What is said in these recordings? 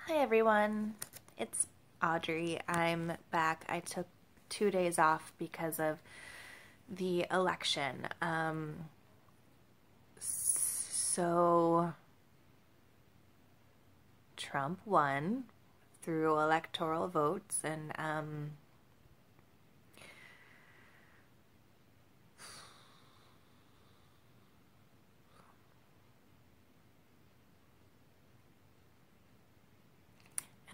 Hi everyone, it's Audrey. I'm back. I took 2 days off because of the election. So Trump won through electoral votes, and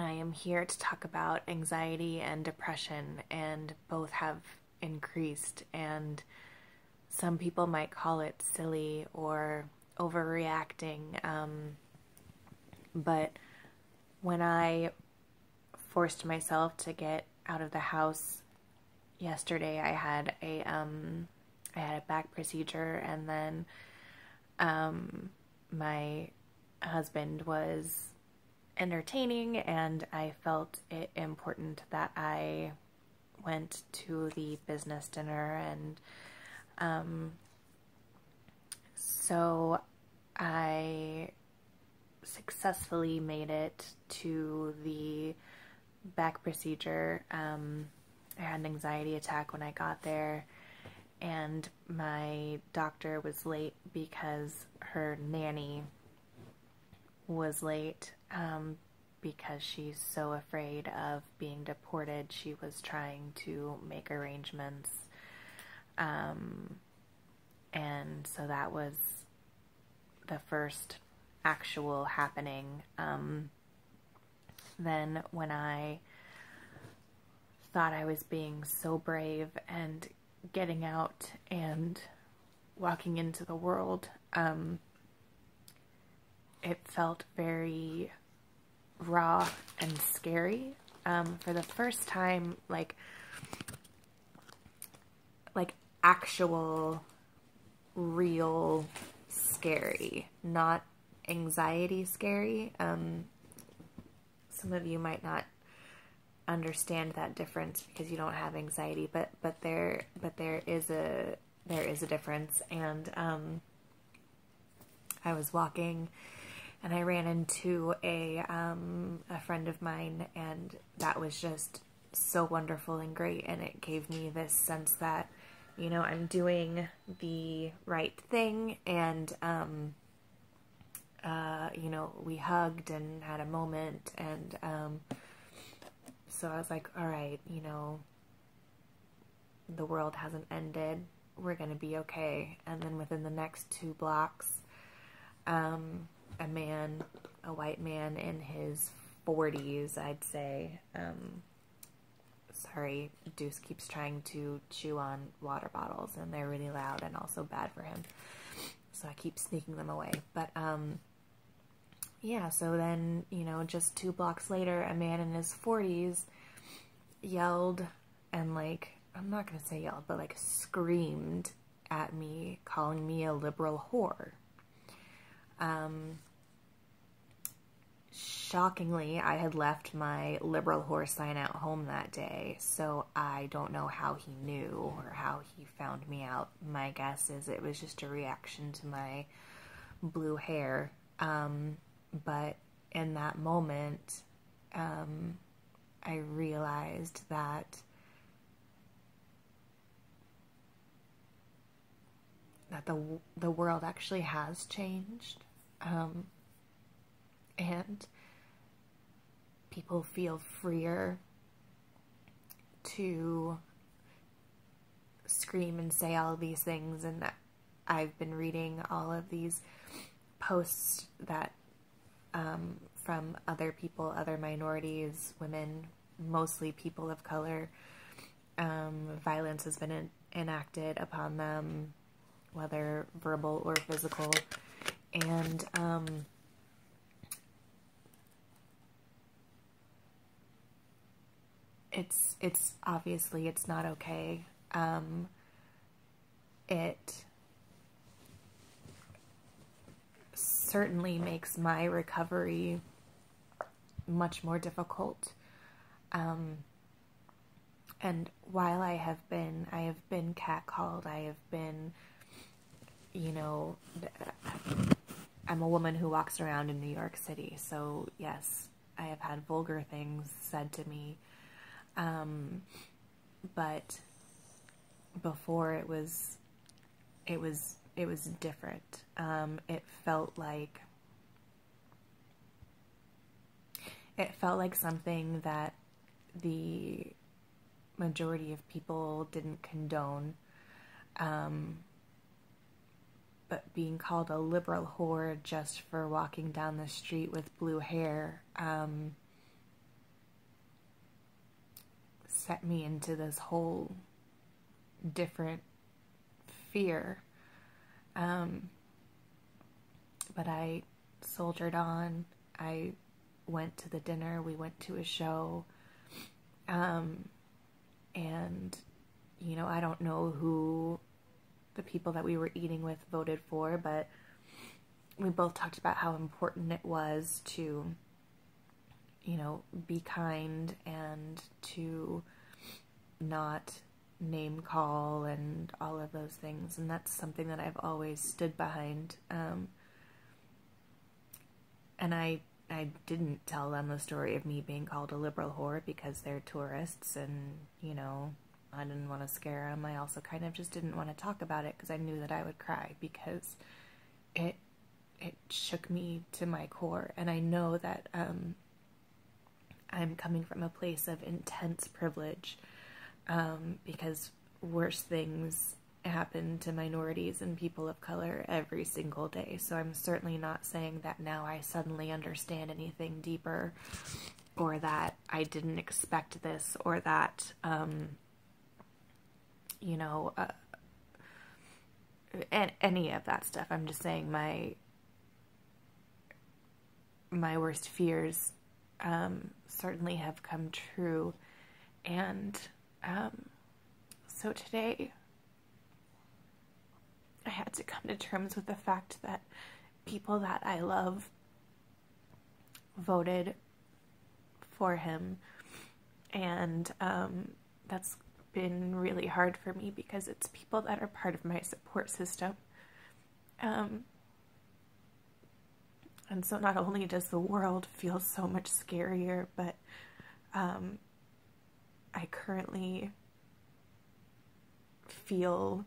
I am here to talk about anxiety and depression, and both have increased, and some people might call it silly or overreacting. But when I forced myself to get out of the house yesterday, I had a back procedure, and then my husband was entertaining, and I felt it important that I went to the business dinner, and so I successfully made it to the back procedure. I had an anxiety attack when I got there, and my doctor was late because her nanny was late because she's so afraid of being deported. She was trying to make arrangements, and so that was the first actual happening. Then when I thought I was being so brave and getting out and walking into the world, it felt very raw and scary. For the first time, like actual, real scary, not anxiety scary. Some of you might not understand that difference because you don't have anxiety, but there is a difference. And I was walking, and I ran into a friend of mine, and that was just so wonderful and great, and it gave me this sense that, you know, I'm doing the right thing. And you know, we hugged and had a moment, and so I was like, all right, you know, the world hasn't ended, we're gonna be okay. And then within the next 2 blocks, a white man in his 40s, I'd say, sorry, Deuce keeps trying to chew on water bottles, and they're really loud and also bad for him, so I keep sneaking them away. But yeah, so then, you know, just 2 blocks later, a man in his 40s yelled, and like, I'm not gonna say yelled, but like screamed at me, calling me a liberal whore. Shockingly, I had left my liberal whore sign at home that day, so I don't know how he knew or how he found me out. My guess is it was just a reaction to my blue hair. But in that moment, I realized that the world actually has changed, and people feel freer to scream and say all of these things. And I've been reading all of these posts that from other people, other minorities, women, mostly people of color. Violence has been enacted upon them, whether verbal or physical, and it's obviously, it's not okay. It certainly makes my recovery much more difficult. And while I have been catcalled, I have been, you know, I'm a woman who walks around in New York City, so yes, I have had vulgar things said to me. But before it was different. It felt like something that the majority of people didn't condone. But being called a liberal whore just for walking down the street with blue hair set me into this whole different fear. But I soldiered on. I went to the dinner. We went to a show. And, you know, I don't know who the people that we were eating with voted for, but we both talked about how important it was to, you know, be kind and to not name call and all of those things. And that's something that I've always stood behind. And I didn't tell them the story of me being called a liberal whore because they're tourists and, you know, I didn't want to scare them. I also kind of just didn't want to talk about it because I knew that I would cry because it shook me to my core. And I know that I'm coming from a place of intense privilege because worse things happen to minorities and people of color every single day. So I'm certainly not saying that now I suddenly understand anything deeper or that I didn't expect this or that, you know, any of that stuff. I'm just saying my worst fears certainly have come true. And so today I had to come to terms with the fact that people that I love voted for him, and that's been really hard for me because it's people that are part of my support system. And so not only does the world feel so much scarier, but I currently feel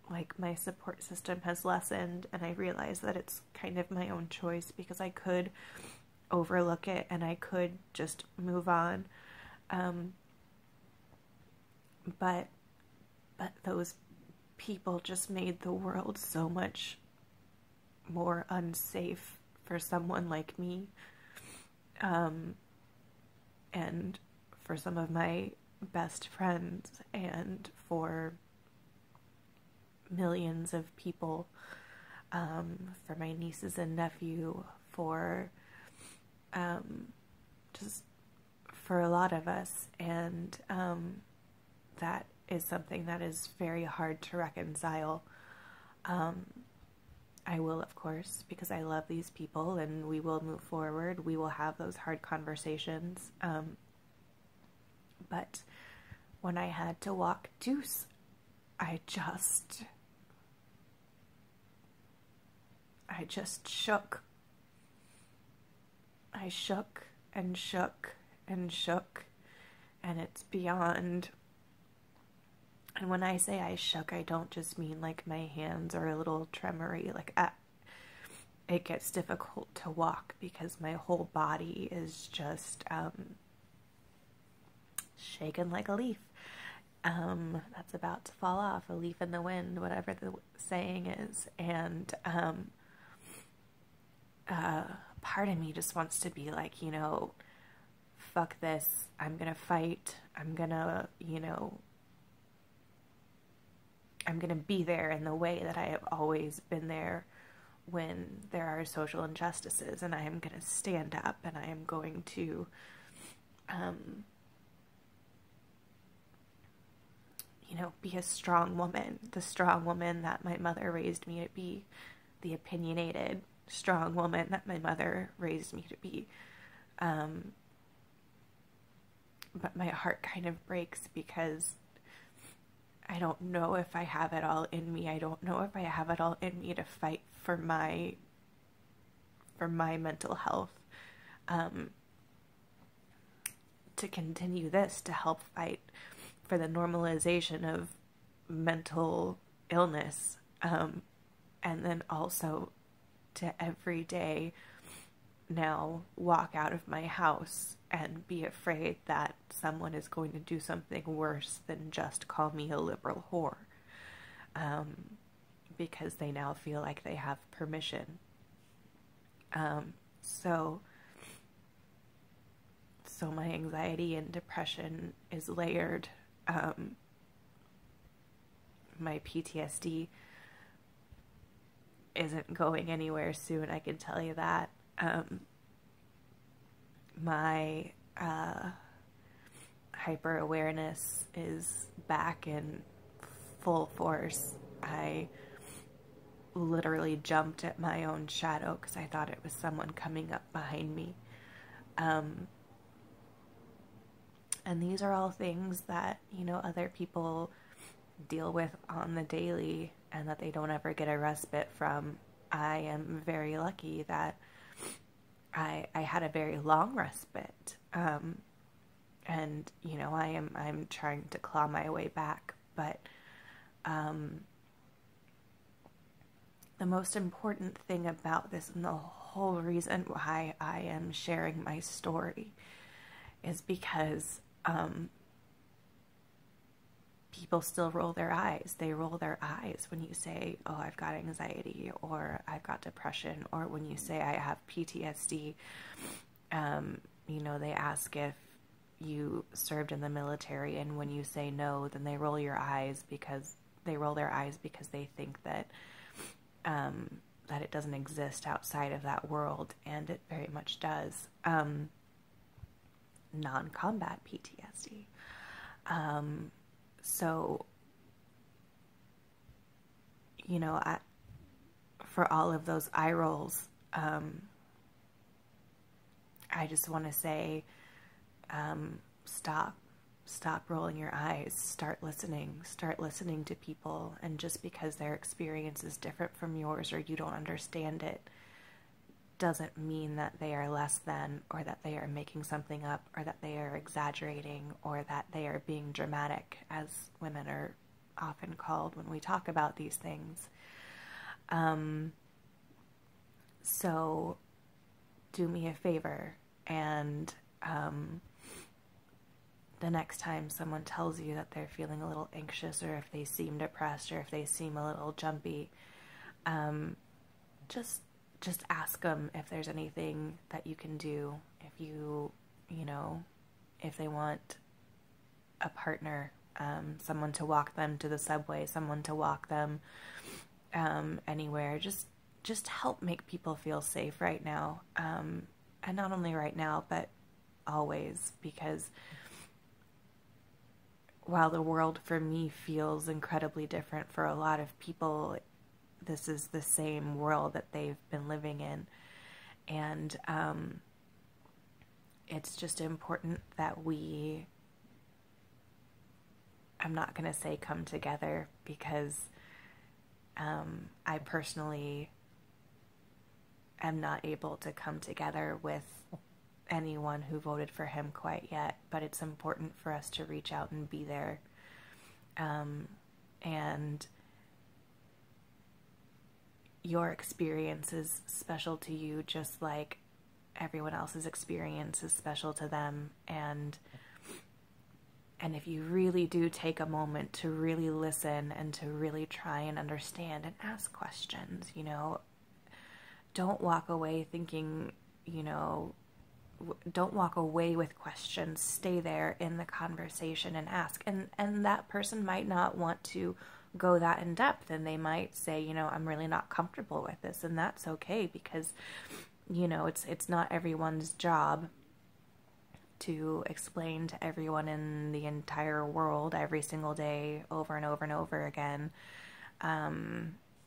like my support system has lessened, and I realize that it's kind of my own choice because I could overlook it and I could just move on. But those people just made the world so much more unsafe for someone like me, and for some of my best friends, and for millions of people, for my nieces and nephew, for just for a lot of us. And that is something that is very hard to reconcile. I will, of course, because I love these people and we will move forward. We will have those hard conversations. But when I had to walk Deuce, I just shook. I shook and shook and shook, and it's beyond. And when I say I shook, I don't just mean like my hands are a little tremory. Like it gets difficult to walk because my whole body is just shaken like a leaf that's about to fall off, a leaf in the wind, whatever the saying is. And part of me just wants to be like, you know, fuck this, I'm gonna fight, I'm gonna, you know, I'm gonna be there in the way that I have always been there when there are social injustices, and I am gonna stand up, and I am going to you know, be a strong woman, the strong woman that my mother raised me to be, the opinionated, strong woman that my mother raised me to be. But my heart kind of breaks because I don't know if I have it all in me. I don't know if I have it all in me to fight for my mental health. to continue this, to help fight for the normalization of mental illness, and then also to every day now walk out of my house and be afraid that someone is going to do something worse than just call me a liberal whore, because they now feel like they have permission. So my anxiety and depression is layered. My PTSD isn't going anywhere soon, I can tell you that. My hyper awareness is back in full force. I literally jumped at my own shadow because I thought it was someone coming up behind me. And these are all things that, you know, other people deal with on the daily and that they don't ever get a respite from. I am very lucky that I had a very long respite. And, you know, I'm trying to claw my way back, but the most important thing about this, and the whole reason why I am sharing my story, is because people still roll their eyes. They roll their eyes when you say, oh, I've got anxiety, or I've got depression, or when you say I have PTSD. You know, they ask if you served in the military, and when you say no, then they roll their eyes because they think that that it doesn't exist outside of that world, and it very much does. Non-combat PTSD. So, you know, for all of those eye rolls, I just want to say, stop rolling your eyes, start listening to people. And just because their experience is different from yours, or you don't understand it, doesn't mean that they are less than, or that they are making something up, or that they are exaggerating, or that they are being dramatic, as women are often called when we talk about these things. So do me a favor, and the next time someone tells you that they're feeling a little anxious, or if they seem depressed, or if they seem a little jumpy, just ask them if there's anything that you can do. If you know, if they want a partner, someone to walk them to the subway, someone to walk them anywhere, just help make people feel safe right now. And not only right now, but always, because while the world for me feels incredibly different, for a lot of people, this is the same world that they've been living in. And it's just important that I'm not going to say come together, because I personally am not able to come together with anyone who voted for him quite yet, but it's important for us to reach out and be there. And your experience is special to you, just like everyone else's experience is special to them. And if you really do take a moment to really listen and to really try and understand and ask questions, you know, don't walk away thinking, you know, don't walk away with questions. Stay there in the conversation and ask. And that person might not want to go that in depth, and they might say, you know, I'm really not comfortable with this, and that's okay, because, you know, it's not everyone's job to explain to everyone in the entire world every single day over and over and over again,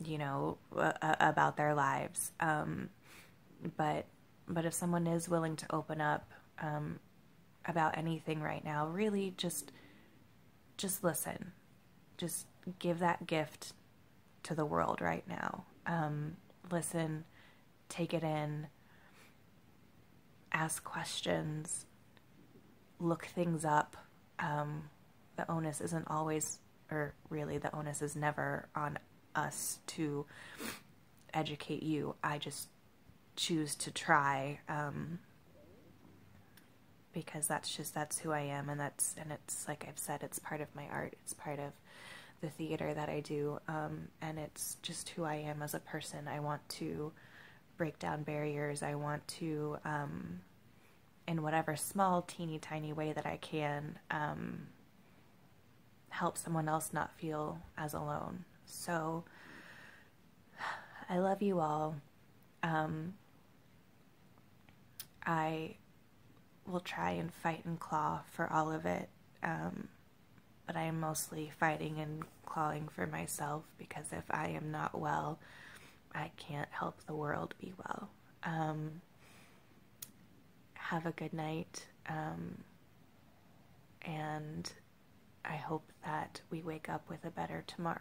you know, about their lives. But if someone is willing to open up about anything right now, really just listen. Just give that gift to the world right now. Listen, take it in, ask questions, look things up. The onus isn't always, or really, the onus is never on us to educate you. I just choose to try, because that's who I am, and it's like I've said, it's part of my art. It's part of the theater that I do, and it's just who I am as a person. I want to break down barriers. I want to, in whatever small, teeny tiny way that I can, help someone else not feel as alone. So I love you all. I will try and fight and claw for all of it, but I am mostly fighting and clawing for myself, because if I am not well, I can't help the world be well. Have a good night, and I hope that we wake up with a better tomorrow.